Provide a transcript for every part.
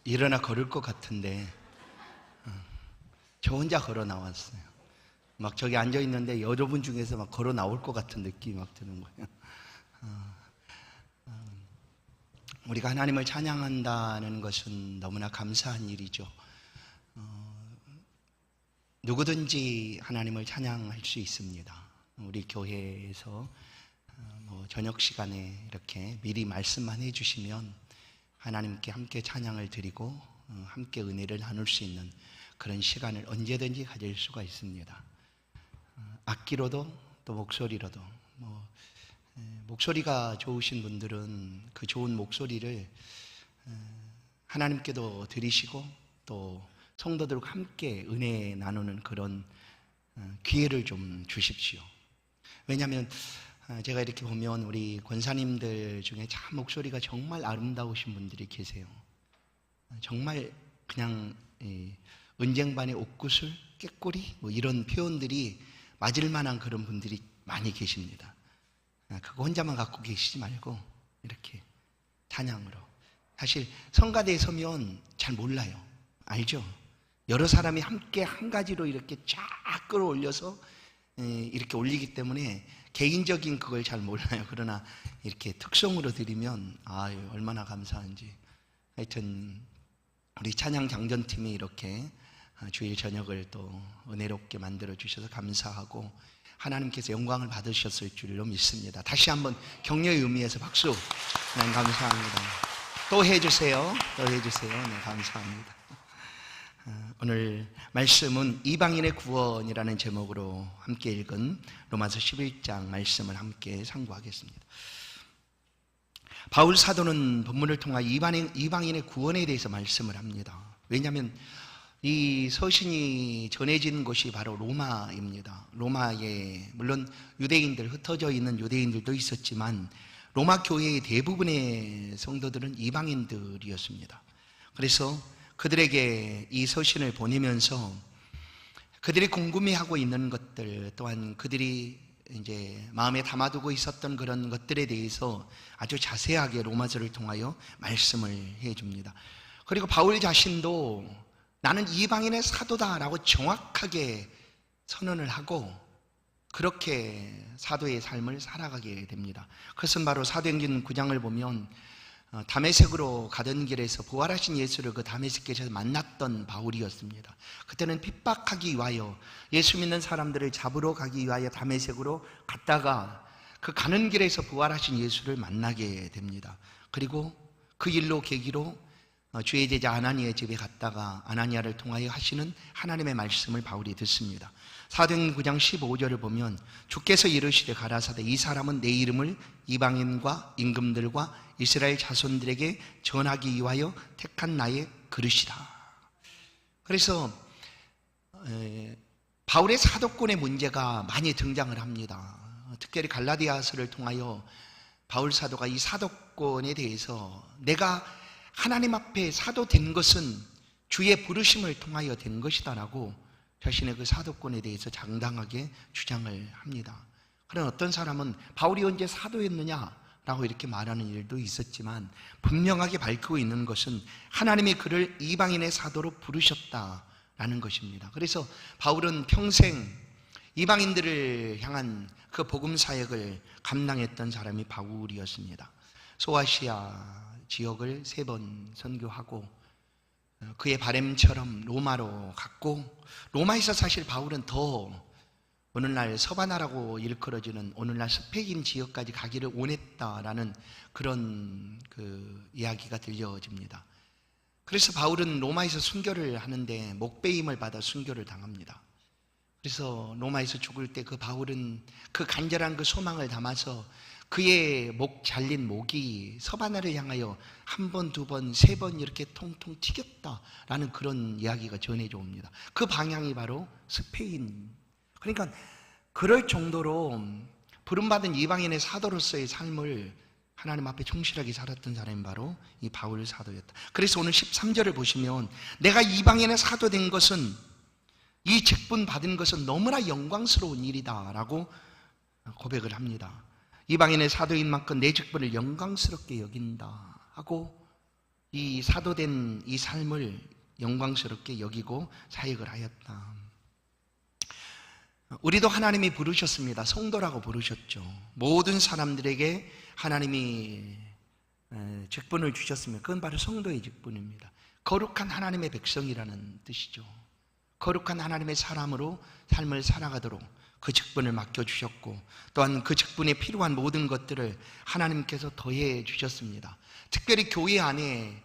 일어나 걸을 것 같은데 저 혼자 걸어 나왔어요. 막 저기 앉아 있는데 여러분 중에서 막 걸어 나올 것 같은 느낌이 막 드는 거예요. 우리가 하나님을 찬양한다는 것은 너무나 감사한 일이죠. 누구든지 하나님을 찬양할 수 있습니다. 우리 교회에서 저녁 시간에 이렇게 미리 말씀만 해주시면 하나님께 함께 찬양을 드리고 함께 은혜를 나눌 수 있는 그런 시간을 언제든지 가질 수가 있습니다. 악기로도 또 목소리로도 목소리가 좋으신 분들은 그 좋은 목소리를 하나님께도 드리시고 또 성도들과 함께 은혜 나누는 그런 기회를 좀 주십시오. 왜냐하면 제가 이렇게 보면 우리 권사님들 중에 참 목소리가 정말 아름다우신 분들이 계세요. 정말 그냥 은쟁반의 옥구슬, 꾀꼬리 이런 표현들이 맞을 만한 그런 분들이 많이 계십니다. 그거 혼자만 갖고 계시지 말고 이렇게 찬양으로. 사실 성가대에 서면 잘 몰라요. 알죠? 여러 사람이 함께 한 가지로 이렇게 쫙 끌어올려서 이렇게 올리기 때문에 개인적인 그걸 잘 몰라요. 그러나 이렇게 특성으로 드리면 얼마나 감사한지. 하여튼 우리 찬양 장전팀이 이렇게 주일 저녁을 또 은혜롭게 만들어 주셔서 감사하고 하나님께서 영광을 받으셨을 줄로 믿습니다. 다시 한번 격려의 의미에서 박수. 하나님 감사합니다. 또 해주세요. 또 해주세요. 네, 감사합니다. 오늘 말씀은 이방인의 구원이라는 제목으로 함께 읽은 로마서 11장 말씀을 함께 상고하겠습니다. 바울 사도는 본문을 통하여 이방인의 구원에 대해서 말씀을 합니다. 왜냐하면 이 서신이 전해진 곳이 바로 로마입니다. 로마에 물론 유대인들, 흩어져 있는 유대인들도 있었지만 로마 교회의 대부분의 성도들은 이방인들이었습니다. 그래서 그들에게 이 서신을 보내면서 그들이 궁금해하고 있는 것들, 또한 그들이 이제 마음에 담아두고 있었던 그런 것들에 대해서 아주 자세하게 로마서를 통하여 말씀을 해줍니다. 그리고 바울 자신도 나는 이방인의 사도다라고 정확하게 선언을 하고 그렇게 사도의 삶을 살아가게 됩니다. 그것은 바로 사도행전 9장을 보면 다메섹으로 가던 길에서 부활하신 예수를 그 다메섹에서 만났던 바울이었습니다. 그때는 핍박하기 위하여 예수 믿는 사람들을 잡으러 가기 위하여 다메섹으로 갔다가 그 가는 길에서 부활하신 예수를 만나게 됩니다. 그리고 그 일로 계기로 주의 제자 아나니아의 집에 갔다가 아나니아를 통하여 하시는 하나님의 말씀을 바울이 듣습니다. 사도행전 9장 15절을 보면 주께서 이르시되 가라사대 이 사람은 내 이름을 이방인과 임금들과 이스라엘 자손들에게 전하기 위하여 택한 나의 그릇이다. 그래서 바울의 사도권의 문제가 많이 등장을 합니다. 특별히 갈라디아서를 통하여 바울 사도가 이 사도권에 대해서 내가 하나님 앞에 사도된 것은 주의 부르심을 통하여 된 것이다 라고 자신의 그 사도권에 대해서 장당하게 주장을 합니다. 그런 어떤 사람은 바울이 언제 사도였느냐 라고 이렇게 말하는 일도 있었지만 분명하게 밝히고 있는 것은 하나님이 그를 이방인의 사도로 부르셨다라는 것입니다. 그래서 바울은 평생 이방인들을 향한 그 복음 사역을 감당했던 사람이 바울이었습니다. 소아시아 지역을 3번 선교하고 그의 바램처럼 로마로 갔고 로마에서 사실 바울은 더 오늘날 서바나라고 일컬어지는 오늘날 스페인 지역까지 가기를 원했다라는 그런 이야기가 들려집니다. 그래서 바울은 로마에서 순교를 하는데 목배임을 받아 순교를 당합니다. 그래서 로마에서 죽을 때 그 바울은 그 간절한 그 소망을 담아서 그의 목 잘린 목이 서바나를 향하여 1번, 2번, 3번 이렇게 통통 튀겼다라는 그런 이야기가 전해져 옵니다. 그 방향이 바로 스페인. 그러니까 그럴 정도로 부름받은 이방인의 사도로서의 삶을 하나님 앞에 충실하게 살았던 사람이 바로 이 바울 사도였다. 그래서 오늘 13절을 보시면 내가 이방인의 사도 된 것은 이 직분 받은 것은 너무나 영광스러운 일이다 라고 고백을 합니다. 이방인의 사도인 만큼 내 직분을 영광스럽게 여긴다 하고 이 사도된 이 삶을 영광스럽게 여기고 사역을 하였다. 우리도 하나님이 부르셨습니다. 성도라고 부르셨죠. 모든 사람들에게 하나님이 직분을 주셨으면 그건 바로 성도의 직분입니다. 거룩한 하나님의 백성이라는 뜻이죠. 거룩한 하나님의 사람으로 삶을 살아가도록 그 직분을 맡겨주셨고, 또한 그 직분에 필요한 모든 것들을 하나님께서 더해 주셨습니다. 특별히 교회 안에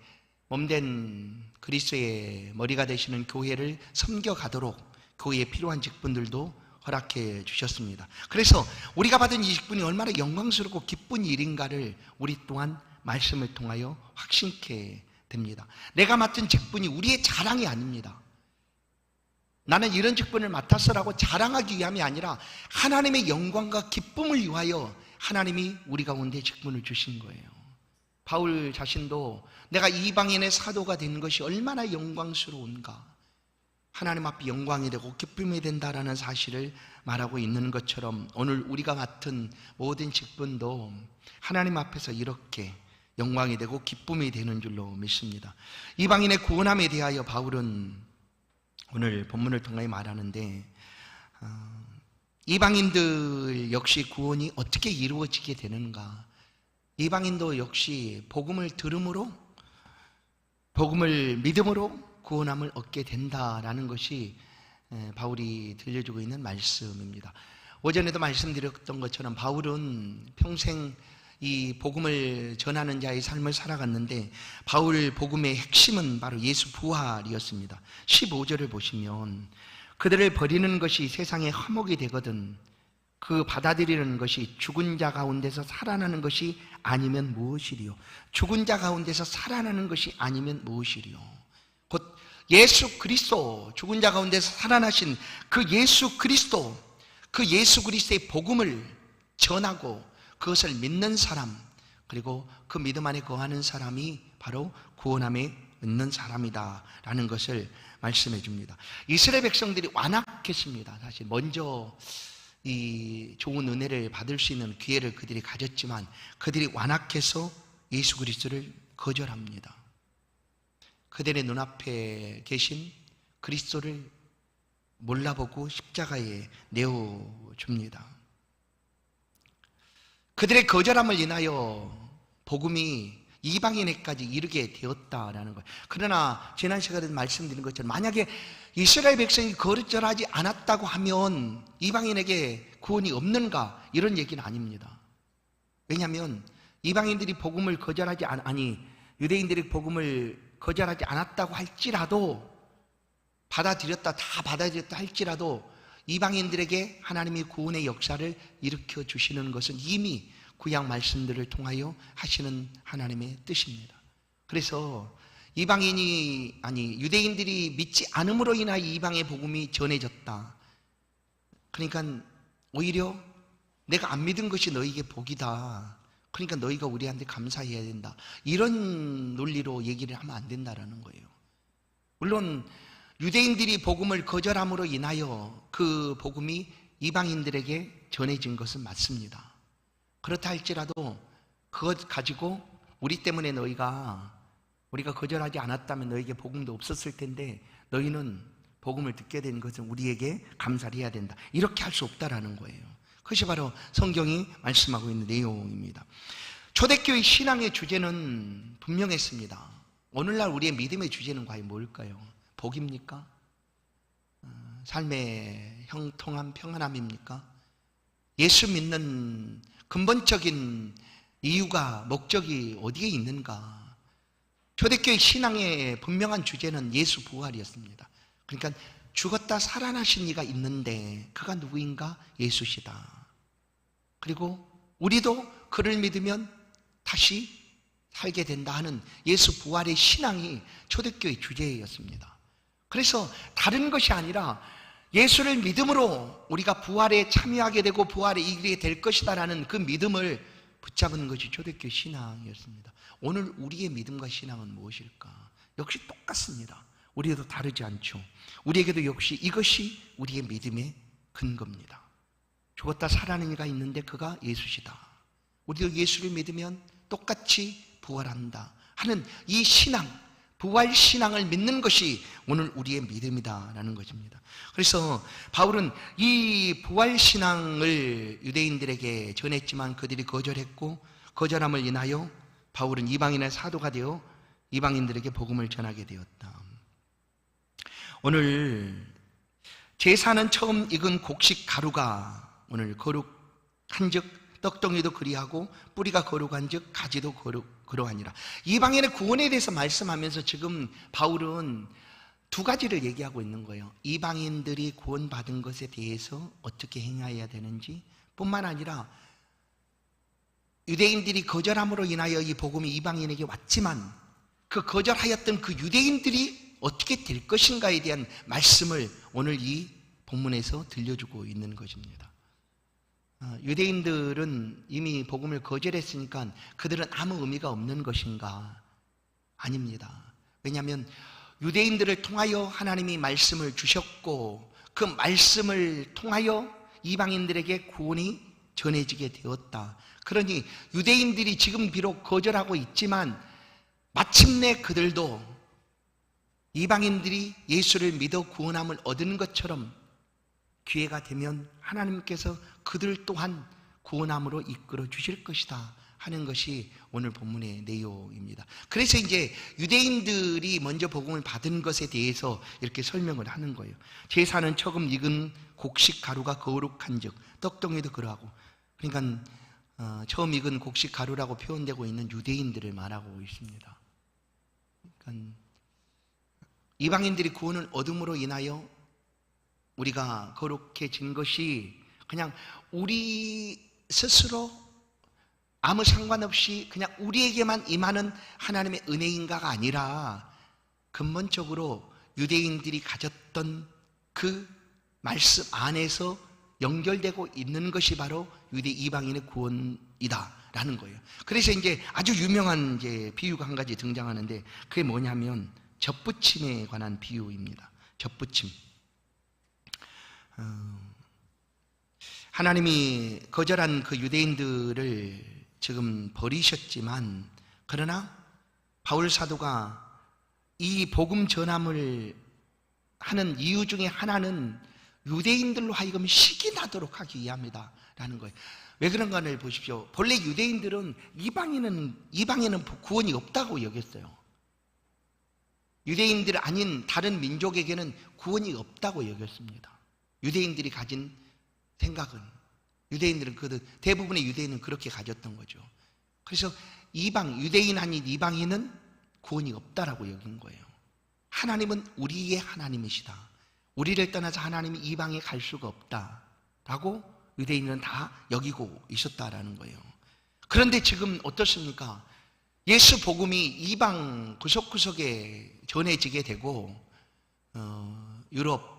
몸된 그리스도의 머리가 되시는 교회를 섬겨가도록 교회에 필요한 직분들도 허락해 주셨습니다. 그래서 우리가 받은 이 직분이 얼마나 영광스럽고 기쁜 일인가를 우리 또한 말씀을 통하여 확신케 됩니다. 내가 맡은 직분이 우리의 자랑이 아닙니다. 나는 이런 직분을 맡았어라고 자랑하기 위함이 아니라 하나님의 영광과 기쁨을 위하여 하나님이 우리 가운데 직분을 주신 거예요. 바울 자신도 내가 이방인의 사도가 된 것이 얼마나 영광스러운가, 하나님 앞에 영광이 되고 기쁨이 된다라는 사실을 말하고 있는 것처럼 오늘 우리가 맡은 모든 직분도 하나님 앞에서 이렇게 영광이 되고 기쁨이 되는 줄로 믿습니다. 이방인의 구원함에 대하여 바울은 오늘 본문을 통해 말하는데, 이방인들 역시 구원이 어떻게 이루어지게 되는가, 이방인도 역시 복음을 들음으로, 복음을 믿음으로 구원함을 얻게 된다라는 것이 바울이 들려주고 있는 말씀입니다. 오전에도 말씀드렸던 것처럼 바울은 평생 이 복음을 전하는 자의 삶을 살아갔는데, 바울 복음의 핵심은 바로 예수 부활이었습니다. 15절을 보시면 그들을 버리는 것이 세상의 화목이 되거든 그 받아들이는 것이 죽은 자 가운데서 살아나는 것이 아니면 무엇이리요. 죽은 자 가운데서 살아나는 것이 아니면 무엇이리요. 곧 예수 그리스도, 죽은 자 가운데서 살아나신 그 예수 그리스도, 그 예수 그리스도의 복음을 전하고 그것을 믿는 사람, 그리고 그 믿음 안에 거하는 사람이 바로 구원함에 있는 사람이다 라는 것을 말씀해 줍니다. 이스라엘 백성들이 완악했습니다. 사실 먼저 이 좋은 은혜를 받을 수 있는 기회를 그들이 가졌지만 그들이 완악해서 예수 그리스도를 거절합니다. 그들의 눈앞에 계신 그리스도를 몰라보고 십자가에 내어줍니다. 그들의 거절함을 인하여 복음이 이방인에까지 이르게 되었다라는 거예요. 그러나 지난 시간에 말씀드린 것처럼 만약에 이스라엘 백성이 거절하지 않았다고 하면 이방인에게 구원이 없는가, 이런 얘기는 아닙니다. 왜냐하면 이방인들이 복음을 거절하지 아니 유대인들이 복음을 거절하지 않았다고 할지라도, 받아들였다 다 받아들였다 할지라도 이방인들에게 하나님이 구원의 역사를 일으켜 주시는 것은 이미 구약 말씀들을 통하여 하시는 하나님의 뜻입니다. 그래서 유대인들이 믿지 않음으로 인하여 이방의 복음이 전해졌다. 그러니까 오히려 내가 안 믿은 것이 너희에게 복이다. 그러니까 너희가 우리한테 감사해야 된다. 이런 논리로 얘기를 하면 안 된다라는 거예요. 물론 유대인들이 복음을 거절함으로 인하여 그 복음이 이방인들에게 전해진 것은 맞습니다. 그렇다 할지라도 그것 가지고 우리 때문에 우리가 거절하지 않았다면 너에게 복음도 없었을 텐데 너희는 복음을 듣게 된 것은 우리에게 감사를 해야 된다. 이렇게 할 수 없다라는 거예요. 그것이 바로 성경이 말씀하고 있는 내용입니다. 초대교회 신앙의 주제는 분명했습니다. 오늘날 우리의 믿음의 주제는 과연 뭘까요? 복입니까? 삶의 형통함, 평안함입니까? 예수 믿는 근본적인 이유가, 목적이 어디에 있는가? 초대교회 신앙의 분명한 주제는 예수 부활이었습니다. 그러니까 죽었다 살아나신 이가 있는데 그가 누구인가? 예수시다. 그리고 우리도 그를 믿으면 다시 살게 된다 하는 예수 부활의 신앙이 초대교회 주제였습니다. 그래서 다른 것이 아니라 예수를 믿음으로 우리가 부활에 참여하게 되고 부활에 이르게 될 것이다라는 그 믿음을 붙잡은 것이 초대교회 신앙이었습니다. 오늘 우리의 믿음과 신앙은 무엇일까? 역시 똑같습니다. 우리에도 다르지 않죠. 우리에게도 역시 이것이 우리의 믿음의 근거입니다. 죽었다 살아나는 이가 있는데 그가 예수시다. 우리도 예수를 믿으면 똑같이 부활한다 하는 이 신앙, 부활 신앙을 믿는 것이 오늘 우리의 믿음이다라는 것입니다. 그래서 바울은 이 부활 신앙을 유대인들에게 전했지만 그들이 거절했고, 거절함을 인하여 바울은 이방인의 사도가 되어 이방인들에게 복음을 전하게 되었다. 오늘 제사는 처음 익은 곡식 가루가 오늘 거룩한즉 떡덩이도 그리하고 뿌리가 거룩한즉 가지도 그러하니라. 이방인의 구원에 대해서 말씀하면서 지금 바울은 두 가지를 얘기하고 있는 거예요. 이방인들이 구원받은 것에 대해서 어떻게 행해야 되는지 뿐만 아니라 유대인들이 거절함으로 인하여 이 복음이 이방인에게 왔지만 그 거절하였던 그 유대인들이 어떻게 될 것인가에 대한 말씀을 오늘 이 본문에서 들려주고 있는 것입니다. 유대인들은 이미 복음을 거절했으니까 그들은 아무 의미가 없는 것인가? 아닙니다. 왜냐하면 유대인들을 통하여 하나님이 말씀을 주셨고 그 말씀을 통하여 이방인들에게 구원이 전해지게 되었다. 그러니 유대인들이 지금 비록 거절하고 있지만 마침내 그들도 이방인들이 예수를 믿어 구원함을 얻은 것처럼 기회가 되면 하나님께서 그들 또한 구원함으로 이끌어 주실 것이다 하는 것이 오늘 본문의 내용입니다. 그래서 이제 유대인들이 먼저 복음을 받은 것에 대해서 이렇게 설명을 하는 거예요. 제사는 처음 익은 곡식 가루가 거룩한즉 떡덩이도 그러하고, 그러니까 처음 익은 곡식 가루라고 표현되고 있는 유대인들을 말하고 있습니다. 그러니까 이방인들이 구원을 얻음으로 인하여 우리가 거룩해진 것이 그냥 우리 스스로 아무 상관없이 그냥 우리에게만 임하는 하나님의 은혜인가가 아니라 근본적으로 유대인들이 가졌던 그 말씀 안에서 연결되고 있는 것이 바로 유대 이방인의 구원이다라는 거예요. 그래서 이제 아주 유명한 이제 비유가 한 가지 등장하는데 그게 뭐냐면 젖붙임에 관한 비유입니다. 젖붙임. 하나님이 거절한 그 유대인들을 지금 버리셨지만 그러나 바울 사도가 이 복음 전함을 하는 이유 중에 하나는 유대인들로 하여금 식이 나도록 하기 위함이다 라는 거예요. 왜 그런가를 보십시오. 본래 유대인들은 이방인은 구원이 없다고 여겼어요. 유대인들 아닌 다른 민족에게는 구원이 없다고 여겼습니다. 유대인들이 가진 생각은, 유대인들은 대부분의 유대인은 그렇게 가졌던 거죠. 그래서 유대인 아닌 이방인은 구원이 없다라고 여긴 거예요. 하나님은 우리의 하나님이시다. 우리를 떠나서 하나님이 이방에 갈 수가 없다라고 유대인은 다 여기고 있었다라는 거예요. 그런데 지금 어떻습니까? 예수 복음이 이방 구석구석에 전해지게 되고 유럽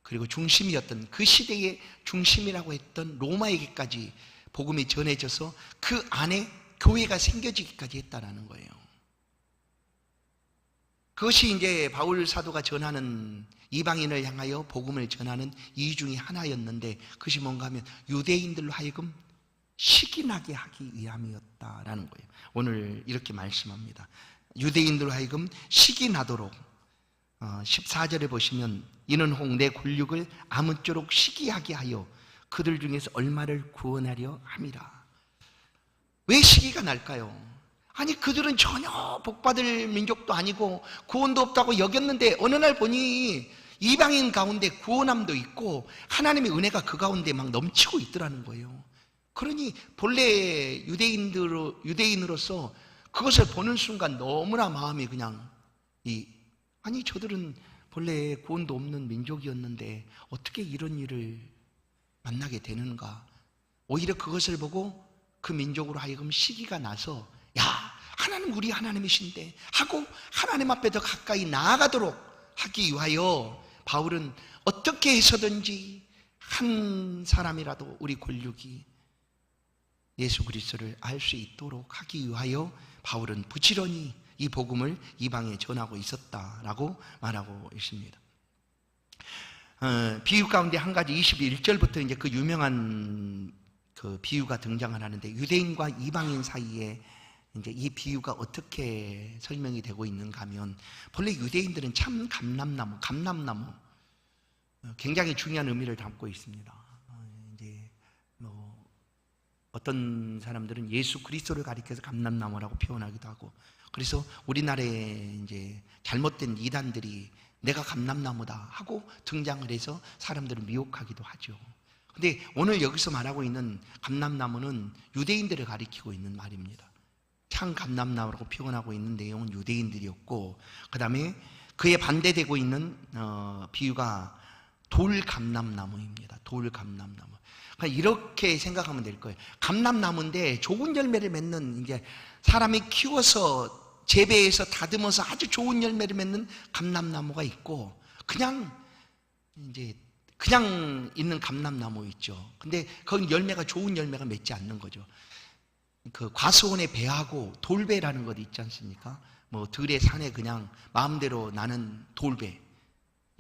그리고 중심이었던 그 시대의 중심이라고 했던 로마에게까지 복음이 전해져서 그 안에 교회가 생겨지기까지 했다라는 거예요. 그것이 이제 바울 사도가 전하는 이방인을 향하여 복음을 전하는 이유 중에 하나였는데 그것이 뭔가 하면 유대인들로 하여금 식이 나게 하기 위함이었다라는 거예요. 오늘 이렇게 말씀합니다. 유대인들로 하여금 식이 나도록 14절에 보시면 이는 혹 내 굴육을 아무쪼록 시기하게 하여 그들 중에서 얼마를 구원하려 함이라. 왜 시기가 날까요? 아니 그들은 전혀 복받을 민족도 아니고 구원도 없다고 여겼는데 어느 날 보니 이방인 가운데 구원함도 있고 하나님의 은혜가 그 가운데 막 넘치고 있더라는 거예요. 그러니 본래 유대인으로서 그것을 보는 순간 너무나 마음이 그냥 아니 저들은 본래 구원도 없는 민족이었는데 어떻게 이런 일을 만나게 되는가. 오히려 그것을 보고 그 민족으로 하여금 시기가 나서 야 하나님 우리 하나님이신데 하고 하나님 앞에 더 가까이 나아가도록 하기 위하여 바울은 어떻게 해서든지 한 사람이라도 우리 굴육이 예수 그리스도를 알 수 있도록 하기 위하여 바울은 부지런히 이 복음을 이방에 전하고 있었다라고 말하고 있습니다. 비유 가운데 한 가지 21절부터 이제 그 유명한 그 비유가 등장을 하는데 유대인과 이방인 사이에 이제 이 비유가 어떻게 설명이 되고 있는가 하면, 본래 유대인들은 참 감람나무 굉장히 중요한 의미를 담고 있습니다. 이제 뭐 어떤 사람들은 예수 그리스도를 가리켜서 감람나무라고 표현하기도 하고, 그래서 우리나라에 이제 잘못된 이단들이 내가 감람나무다 하고 등장을 해서 사람들을 미혹하기도 하죠. 근데 오늘 여기서 말하고 있는 감람나무는 유대인들을 가리키고 있는 말입니다. 참 감람나무라고 표현하고 있는 내용은 유대인들이었고, 그 다음에 그에 반대되고 있는 비유가 돌감람나무입니다. 돌감람나무. 그러니까 이렇게 생각하면 될 거예요. 감람나무인데 좋은 열매를 맺는, 이제 사람이 키워서 재배해서 다듬어서 아주 좋은 열매를 맺는 감람나무가 있고, 그냥 있는 감람나무 있죠. 근데 거기 열매가 좋은 열매가 맺지 않는 거죠. 그 과수원의 배하고 돌배라는 것 있지 않습니까? 뭐 들의 산에 그냥 마음대로 나는 돌배,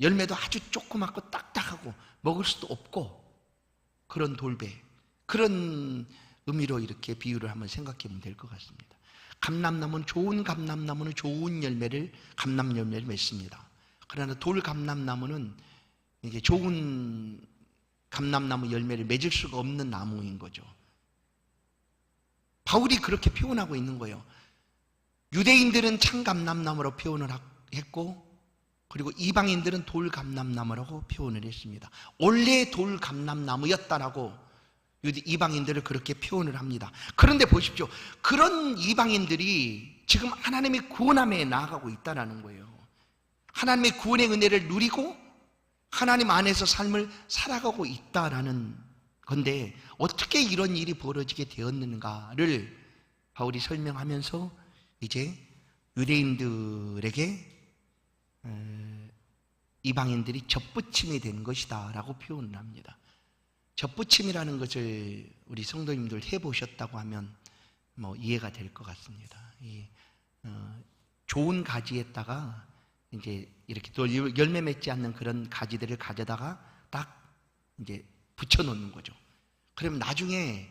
열매도 아주 조그맣고 딱딱하고 먹을 수도 없고 그런 돌배, 그런 의미로 이렇게 비유를 한번 생각해 보면 될 것 같습니다. 감람나무는, 좋은 감람나무는 좋은 열매를, 감람 열매를 맺습니다. 그러나 돌 감람나무는 이게 좋은 감람나무 열매를 맺을 수가 없는 나무인 거죠. 바울이 그렇게 표현하고 있는 거예요. 유대인들은 참 감람나무로 표현을 했고, 그리고 이방인들은 돌 감람나무라고 표현을 했습니다. 원래 돌 감람나무였다라고 이방인들을 그렇게 표현을 합니다. 그런데 보십시오. 그런 이방인들이 지금 하나님의 구원함에 나아가고 있다는 거예요. 하나님의 구원의 은혜를 누리고 하나님 안에서 삶을 살아가고 있다라는 건데, 어떻게 이런 일이 벌어지게 되었는가를 바울이 설명하면서 이제 유대인들에게 이방인들이 접붙임이 된 것이다 라고 표현을 합니다. 접붙임이라는 것을 우리 성도님들 해보셨다고 하면 뭐 이해가 될 것 같습니다. 좋은 가지에다가 이제 이렇게 또 열매 맺지 않는 그런 가지들을 가져다가 딱 이제 붙여놓는 거죠. 그러면 나중에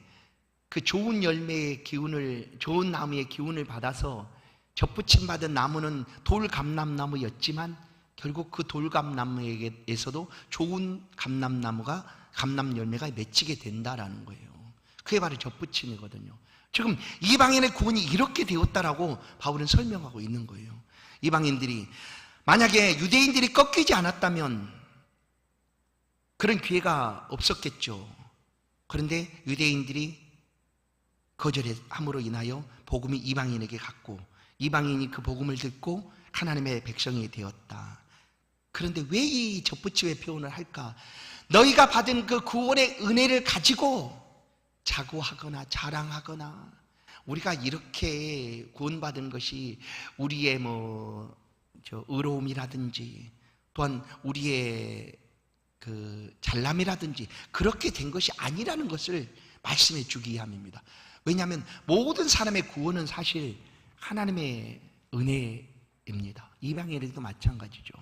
그 좋은 열매의 기운을, 좋은 나무의 기운을 받아서 접붙임 받은 나무는 돌감람나무였지만 결국 그 돌감나무에게서도 좋은 감람나무가, 감람 열매가 맺히게 된다라는 거예요. 그게 바로 접붙임이거든요. 지금 이방인의 구원이 이렇게 되었다라고 바울은 설명하고 있는 거예요. 이방인들이, 만약에 유대인들이 꺾이지 않았다면 그런 기회가 없었겠죠. 그런데 유대인들이 거절함으로 인하여 복음이 이방인에게 갔고, 이방인이 그 복음을 듣고 하나님의 백성이 되었다. 그런데 왜 이 접붙임의 표현을 할까? 너희가 받은 그 구원의 은혜를 가지고 자고하거나 자랑하거나, 우리가 이렇게 구원받은 것이 우리의 의로움이라든지 또한 우리의 그 잘남이라든지 그렇게 된 것이 아니라는 것을 말씀해 주기 위함입니다. 왜냐하면 모든 사람의 구원은 사실 하나님의 은혜입니다. 이방인에게도 마찬가지죠.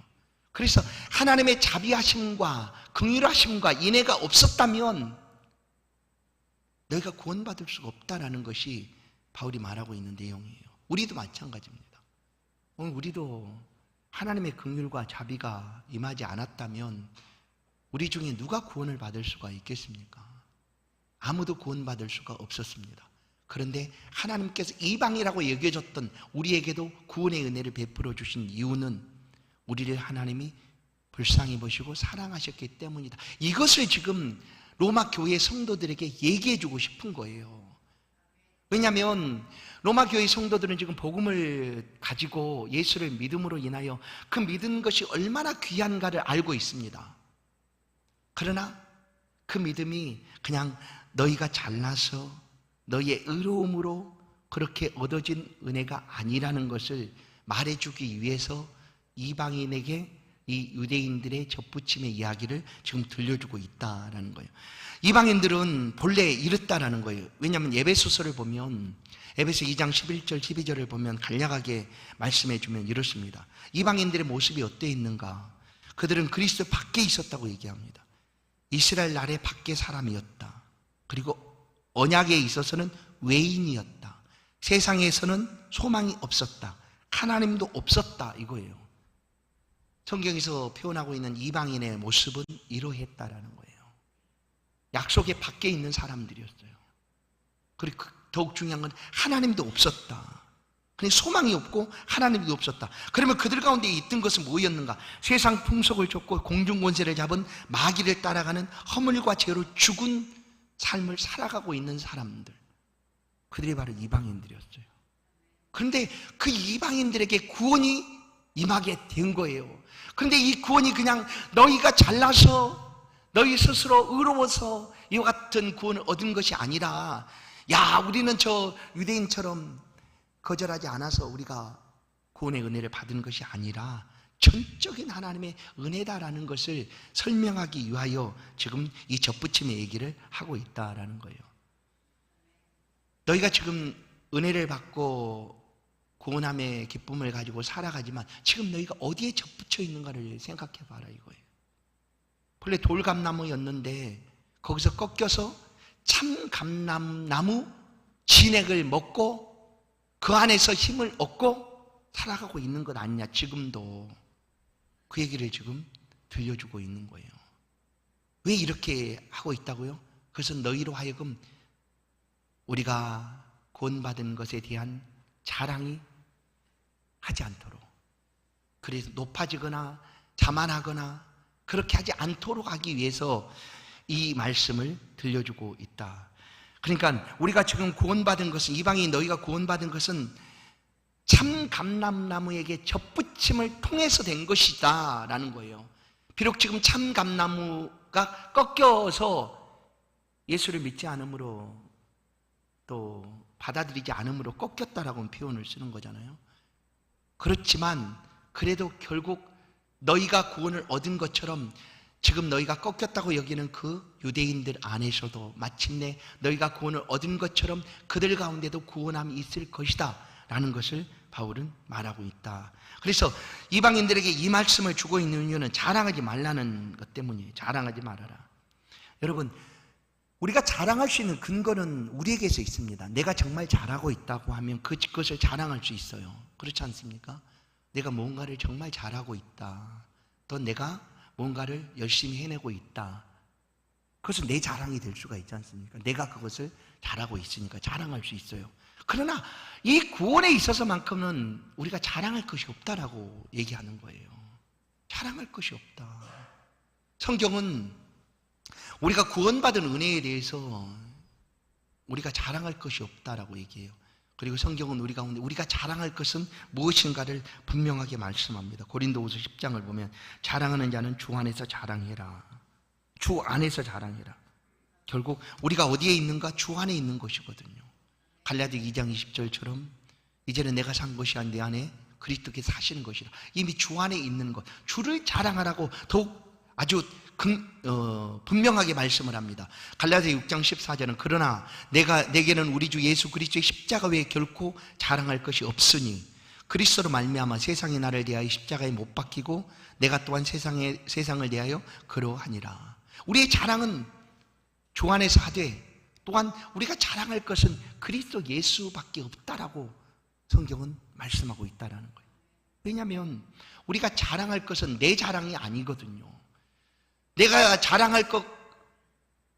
그래서 하나님의 자비하심과 긍휼하심과 인애가 없었다면 너희가 구원받을 수가 없다라는 것이 바울이 말하고 있는 내용이에요. 우리도 마찬가지입니다. 오늘 우리도 하나님의 긍휼과 자비가 임하지 않았다면 우리 중에 누가 구원을 받을 수가 있겠습니까? 아무도 구원받을 수가 없었습니다. 그런데 하나님께서 이방이라고 여겨졌던 우리에게도 구원의 은혜를 베풀어 주신 이유는 우리를 하나님이 불쌍히 보시고 사랑하셨기 때문이다. 이것을 지금 로마 교회 성도들에게 얘기해 주고 싶은 거예요. 왜냐하면 로마 교회 성도들은 지금 복음을 가지고 예수를 믿음으로 인하여 그 믿은 것이 얼마나 귀한가를 알고 있습니다. 그러나 그 믿음이 그냥 너희가 잘나서 너희의 의로움으로 그렇게 얻어진 은혜가 아니라는 것을 말해주기 위해서 이방인에게 이 유대인들의 접붙임의 이야기를 지금 들려주고 있다라는 거예요. 이방인들은 본래 이렇다라는 거예요. 왜냐하면 에베소서를 보면, 에베소 2장 11절 12절을 보면 간략하게 말씀해 주면 이렇습니다. 이방인들의 모습이 어떠했는가? 그들은 그리스도 밖에 있었다고 얘기합니다. 이스라엘 나라의 밖에 사람이었다. 그리고 언약에 있어서는 외인이었다. 세상에서는 소망이 없었다. 하나님도 없었다 이거예요. 성경에서 표현하고 있는 이방인의 모습은 이러했다라는 거예요. 약속의 밖에 있는 사람들이었어요. 그리고 더욱 중요한 건 하나님도 없었다. 그냥 소망이 없고 하나님도 없었다. 그러면 그들 가운데 있던 것은 뭐였는가? 세상 풍속을 쫓고 공중 권세를 잡은 마귀를 따라가는 허물과 죄로 죽은 삶을 살아가고 있는 사람들, 그들이 바로 이방인들이었어요. 그런데 그 이방인들에게 구원이 임하게 된 거예요. 그런데 이 구원이 그냥 너희가 잘나서 너희 스스로 의로워서 이와 같은 구원을 얻은 것이 아니라, 야 우리는 저 유대인처럼 거절하지 않아서 우리가 구원의 은혜를 받은 것이 아니라 전적인 하나님의 은혜다라는 것을 설명하기 위하여 지금 이 접붙임의 얘기를 하고 있다라는 거예요. 너희가 지금 은혜를 받고 구원함의 기쁨을 가지고 살아가지만 지금 너희가 어디에 접붙여 있는가를 생각해 봐라 이거예요. 본래 돌감나무였는데 거기서 꺾여서 참감나무 진액을 먹고 그 안에서 힘을 얻고 살아가고 있는 것 아니냐. 지금도 그 얘기를 지금 들려주고 있는 거예요. 왜 이렇게 하고 있다고요? 그래서 너희로 하여금 우리가 구원받은 것에 대한 자랑이 하지 않도록, 그래서 높아지거나 자만하거나 그렇게 하지 않도록 하기 위해서 이 말씀을 들려주고 있다. 그러니까 우리가 지금 구원받은 것은, 이방인 너희가 구원받은 것은 참 감람나무에게 접붙임을 통해서 된 것이다 라는 거예요. 비록 지금 참 감나무가 꺾여서 예수를 믿지 않으므로 또 받아들이지 않으므로 꺾였다라고 표현을 쓰는 거잖아요. 그렇지만 그래도 결국 너희가 구원을 얻은 것처럼 지금 너희가 꺾였다고 여기는 그 유대인들 안에서도 마침내 너희가 구원을 얻은 것처럼 그들 가운데도 구원함이 있을 것이다 라는 것을 바울은 말하고 있다. 그래서 이방인들에게 이 말씀을 주고 있는 이유는 자랑하지 말라는 것 때문이에요. 자랑하지 말아라. 여러분, 우리가 자랑할 수 있는 근거는 우리에게서 있습니다. 내가 정말 잘하고 있다고 하면 그것을 자랑할 수 있어요. 그렇지 않습니까? 내가 뭔가를 정말 잘하고 있다, 또 내가 뭔가를 열심히 해내고 있다, 그것은 내 자랑이 될 수가 있지 않습니까? 내가 그것을 잘하고 있으니까 자랑할 수 있어요. 그러나 이 구원에 있어서만큼은 우리가 자랑할 것이 없다라고 얘기하는 거예요. 자랑할 것이 없다. 성경은 우리가 구원받은 은혜에 대해서 우리가 자랑할 것이 없다라고 얘기해요. 그리고 성경은 우리 가운데 우리가 자랑할 것은 무엇인가를 분명하게 말씀합니다. 고린도후서 10장을 보면 자랑하는 자는 주 안에서 자랑해라. 주 안에서 자랑해라. 결국 우리가 어디에 있는가? 주 안에 있는 것이거든요. 갈라디아 2장 20절처럼 이제는 내가 산 것이 아닌 내 안에 그리스도께서 사시는 것이라. 이미 주 안에 있는 것, 주를 자랑하라고 더욱 아주 분명하게 말씀을 합니다. 갈라디아 6장 14절은 그러나 내게는 우리 주 예수 그리스도의 십자가 외에 결코 자랑할 것이 없으니 그리스도로 말미암아 세상이 나를 대하여 십자가에 못 박히고 내가 또한 세상을 대하여 그러하니라. 우리의 자랑은 주 안에서 하되 또한 우리가 자랑할 것은 그리스도 예수밖에 없다라고 성경은 말씀하고 있다라는 거예요. 왜냐하면 우리가 자랑할 것은 내 자랑이 아니거든요. 내가 자랑할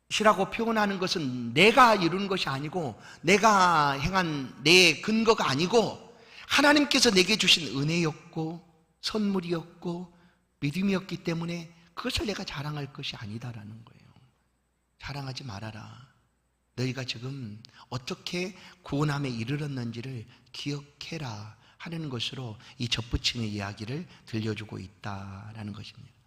것이라고 표현하는 것은 내가 이룬 것이 아니고 내가 행한 내 근거가 아니고 하나님께서 내게 주신 은혜였고 선물이었고 믿음이었기 때문에 그것을 내가 자랑할 것이 아니다라는 거예요. 자랑하지 말아라. 너희가 지금 어떻게 구원함에 이르렀는지를 기억해라 하는 것으로 이 접붙임의 이야기를 들려주고 있다라는 것입니다.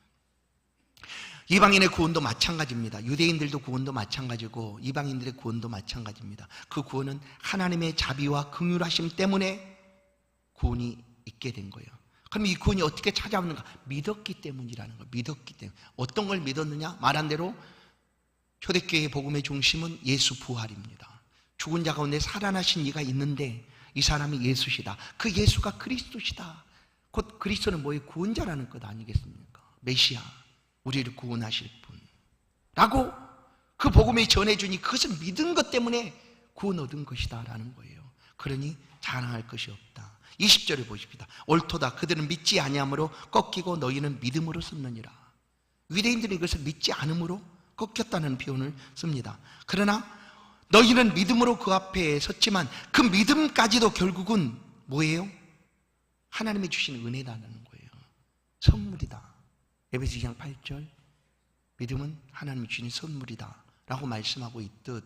이방인의 구원도 마찬가지입니다. 유대인들도 구원도 마찬가지고 이방인들의 구원도 마찬가지입니다. 그 구원은 하나님의 자비와 긍휼하심 때문에 구원이 있게 된 거예요. 그럼 이 구원이 어떻게 찾아오는가? 믿었기 때문이라는 거예요. 믿었기 때문에. 어떤 걸 믿었느냐? 말한 대로 초대교회의 복음의 중심은 예수 부활입니다. 죽은 자 가운데 살아나신 이가 있는데 이 사람이 예수시다. 그 예수가 그리스도시다. 곧 그리스도는 뭐예요? 구원자라는 것 아니겠습니까? 메시아, 우리를 구원하실 분 라고 그 복음이 전해주니 그것을 믿은 것 때문에 구원 얻은 것이다 라는 거예요. 그러니 자랑할 것이 없다. 20절을 보십시다. 옳도다. 그들은 믿지 아니함으로 꺾이고 너희는 믿음으로 섰느니라. 유대인들은 이것을 믿지 않음으로 꺾였다는 표현을 씁니다. 그러나 너희는 믿음으로 그 앞에 섰지만 그 믿음까지도 결국은 뭐예요? 하나님이 주신 은혜라는 거예요. 선물이다. 에베소 2장 8절, 믿음은 하나님이 주신 선물이다 라고 말씀하고 있듯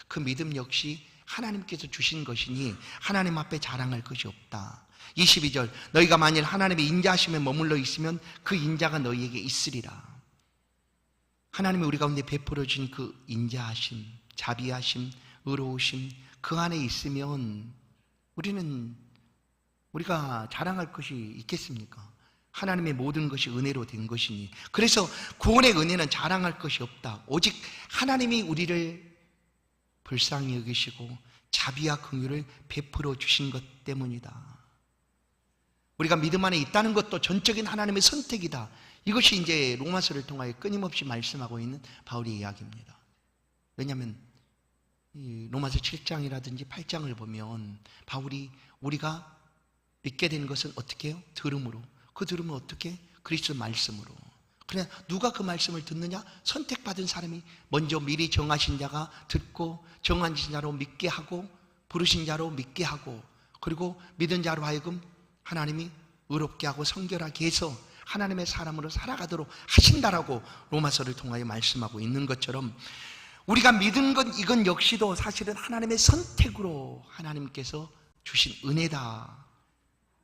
그 믿음 역시 하나님께서 주신 것이니 하나님 앞에 자랑할 것이 없다. 22절, 너희가 만일 하나님의 인자하심에 머물러 있으면 그 인자가 너희에게 있으리라. 하나님이 우리 가운데 베풀어 주신 그 인자하심, 자비하심, 의로우심 그 안에 있으면 우리가 자랑할 것이 있겠습니까? 하나님의 모든 것이 은혜로 된 것이니. 그래서 구원의 은혜는 자랑할 것이 없다. 오직 하나님이 우리를 불쌍히 여기시고 자비와 긍휼을 베풀어 주신 것 때문이다. 우리가 믿음 안에 있다는 것도 전적인 하나님의 선택이다. 이것이 이제 로마서를 통하여 끊임없이 말씀하고 있는 바울의 이야기입니다. 왜냐하면 이 로마서 7장이라든지 8장을 보면 바울이 우리가 믿게 된 것은 어떻게 해요? 들음으로. 그 들음은 어떻게? 그리스도 말씀으로. 그냥 누가 그 말씀을 듣느냐? 선택받은 사람이 먼저 미리 정하신 자가 듣고 정하신 자로 믿게 하고 부르신 자로 믿게 하고 그리고 믿은 자로 하여금 하나님이 의롭게 하고 성결하게 해서 하나님의 사람으로 살아가도록 하신다라고 로마서를 통하여 말씀하고 있는 것처럼 우리가 믿은 건 이건 역시도 사실은 하나님의 선택으로 하나님께서 주신 은혜다.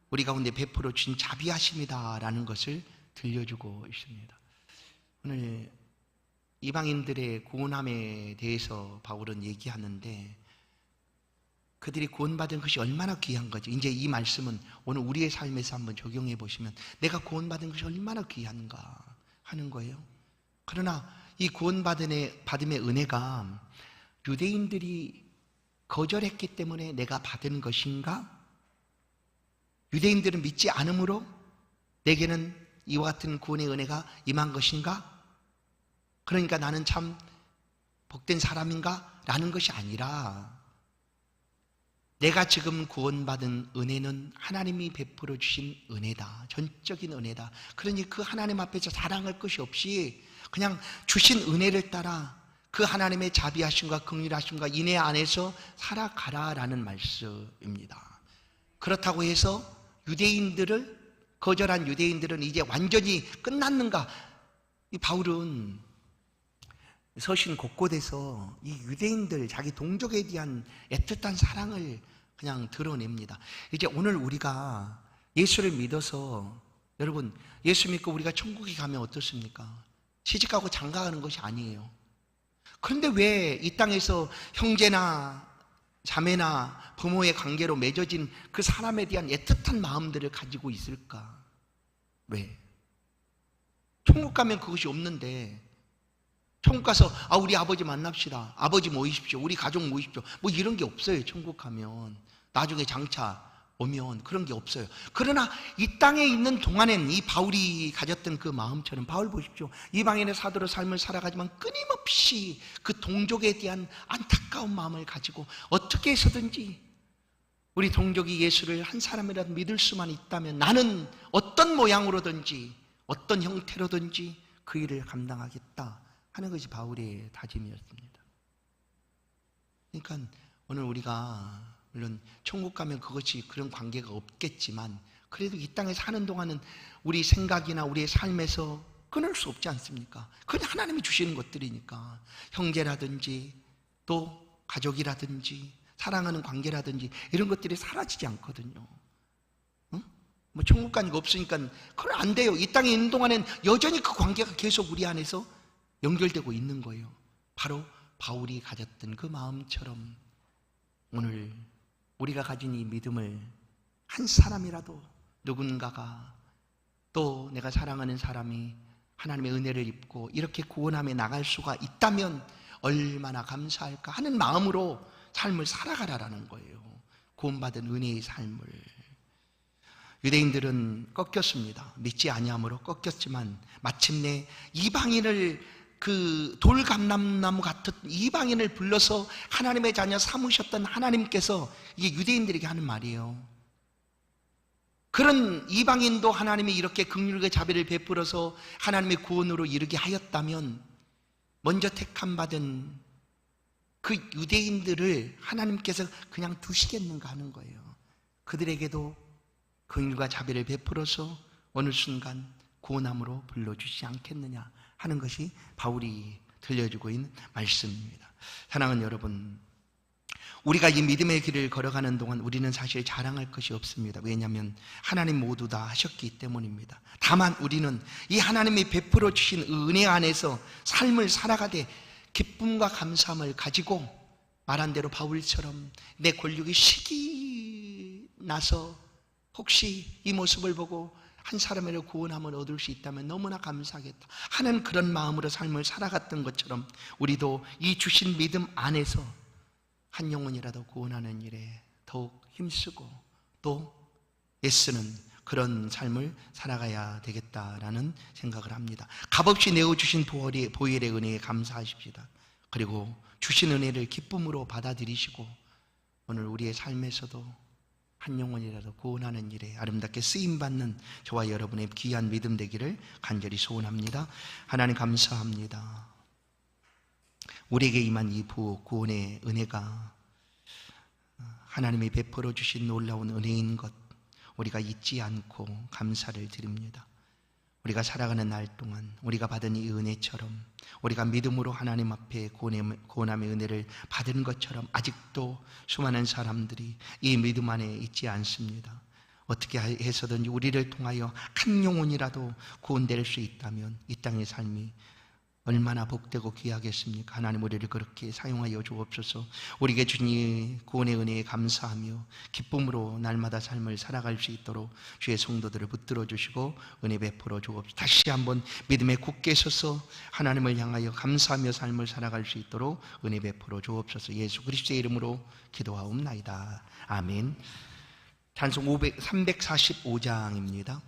우리 가운데 베풀어 주신 자비하심이다라는 것을 들려주고 있습니다. 오늘 이방인들의 구원함에 대해서 바울은 얘기하는데 그들이 구원받은 것이 얼마나 귀한 거지. 이제 이 말씀은 오늘 우리의 삶에서 한번 적용해 보시면 내가 구원받은 것이 얼마나 귀한가 하는 거예요. 그러나 이 구원받음의 은혜가 유대인들이 거절했기 때문에 내가 받은 것인가? 유대인들은 믿지 않으므로 내게는 이와 같은 구원의 은혜가 임한 것인가? 그러니까 나는 참 복된 사람인가? 라는 것이 아니라 내가 지금 구원받은 은혜는 하나님이 베풀어 주신 은혜다. 전적인 은혜다. 그러니 그 하나님 앞에서 자랑할 것이 없이 그냥 주신 은혜를 따라 그 하나님의 자비하심과 긍휼하심과 인애 안에서 살아가라라는 말씀입니다. 그렇다고 해서 거절한 유대인들은 이제 완전히 끝났는가? 이 바울은 서신 곳곳에서 이 유대인들, 자기 동족에 대한 애틋한 사랑을 그냥 드러냅니다. 이제 오늘 우리가 예수를 믿어서, 여러분, 예수 믿고 우리가 천국에 가면 어떻습니까? 시집가고 장가가는 것이 아니에요. 그런데 왜 이 땅에서 형제나 자매나 부모의 관계로 맺어진 그 사람에 대한 애틋한 마음들을 가지고 있을까? 왜? 천국 가면 그것이 없는데 천국 가서 우리 아버지 만납시다, 아버지 모이십시오, 우리 가족 모이십시오, 뭐 이런 게 없어요. 천국 가면 나중에 장차 오면 그런 게 없어요. 그러나 이 땅에 있는 동안엔 이 바울이 가졌던 그 마음처럼, 바울 보십시오, 이방인의 사도로 삶을 살아가지만 끊임없이 그 동족에 대한 안타까운 마음을 가지고 어떻게 해서든지 우리 동족이 예수를 한 사람이라도 믿을 수만 있다면 나는 어떤 모양으로든지 어떤 형태로든지 그 일을 감당하겠다 하는 것이 바울의 다짐이었습니다. 그러니까 오늘 우리가 물론 천국 가면 그것이 그런 관계가 없겠지만 그래도 이 땅에 사는 동안은 우리 생각이나 우리의 삶에서 끊을 수 없지 않습니까? 그건 하나님이 주시는 것들이니까. 형제라든지 또 가족이라든지 사랑하는 관계라든지 이런 것들이 사라지지 않거든요. 응? 뭐 천국 가는 거 없으니까 그건 안 돼요. 이 땅에 있는 동안엔 여전히 그 관계가 계속 우리 안에서 연결되고 있는 거예요. 바로 바울이 가졌던 그 마음처럼 오늘 우리가 가진 이 믿음을 한 사람이라도 누군가가 또 내가 사랑하는 사람이 하나님의 은혜를 입고 이렇게 구원함에 나갈 수가 있다면 얼마나 감사할까 하는 마음으로 삶을 살아가라라는 거예요. 구원받은 은혜의 삶을. 유대인들은 꺾였습니다. 믿지 아니함으로 꺾였지만 마침내 이방인을 그 돌감람나무 같은 이방인을 불러서 하나님의 자녀 삼으셨던 하나님께서 이게 유대인들에게 하는 말이에요. 그런 이방인도 하나님이 이렇게 긍휼과 자비를 베풀어서 하나님의 구원으로 이르게 하였다면 먼저 택함 받은 그 유대인들을 하나님께서 그냥 두시겠는가 하는 거예요. 그들에게도 긍휼과 자비를 베풀어서 어느 순간 구원함으로 불러주시지 않겠느냐 하는 것이 바울이 들려주고 있는 말씀입니다. 사랑하는 여러분, 우리가 이 믿음의 길을 걸어가는 동안 우리는 사실 자랑할 것이 없습니다. 왜냐하면 하나님 모두 다 하셨기 때문입니다. 다만 우리는 이 하나님이 베풀어 주신 은혜 안에서 삶을 살아가되 기쁨과 감사함을 가지고 말한 대로 바울처럼 내 권력이 식이 나서 혹시 이 모습을 보고 한 사람을 구원함을 얻을 수 있다면 너무나 감사하겠다 하는 그런 마음으로 삶을 살아갔던 것처럼 우리도 이 주신 믿음 안에서 한 영혼이라도 구원하는 일에 더욱 힘쓰고 또 애쓰는 그런 삶을 살아가야 되겠다라는 생각을 합니다. 값없이 내어주신 보혈의 은혜에 감사하십시다. 그리고 주신 은혜를 기쁨으로 받아들이시고 오늘 우리의 삶에서도 한 영혼이라도 구원하는 일에 아름답게 쓰임받는 저와 여러분의 귀한 믿음 되기를 간절히 소원합니다. 하나님 감사합니다. 우리에게 임한 이 구원의 은혜가 하나님이 베풀어 주신 놀라운 은혜인 것 우리가 잊지 않고 감사를 드립니다. 우리가 살아가는 날 동안 우리가 받은 이 은혜처럼 우리가 믿음으로 하나님 앞에 구원함의 은혜를 받은 것처럼 아직도 수많은 사람들이 이 믿음 안에 있지 않습니다. 어떻게 해서든지 우리를 통하여 한 영혼이라도 구원될 수 있다면 이 땅의 삶이 얼마나 복되고 귀하겠습니까? 하나님 우리를 그렇게 사용하여 주옵소서. 우리에게 주신 이 구원의 은혜에 감사하며 기쁨으로 날마다 삶을 살아갈 수 있도록 주의 성도들을 붙들어 주시고 은혜 베풀어 주옵소서. 다시 한번 믿음에 굳게 서서 하나님을 향하여 감사하며 삶을 살아갈 수 있도록 은혜 베풀어 주옵소서. 예수 그리스도의 이름으로 기도하옵나이다. 아멘. 찬송 345장입니다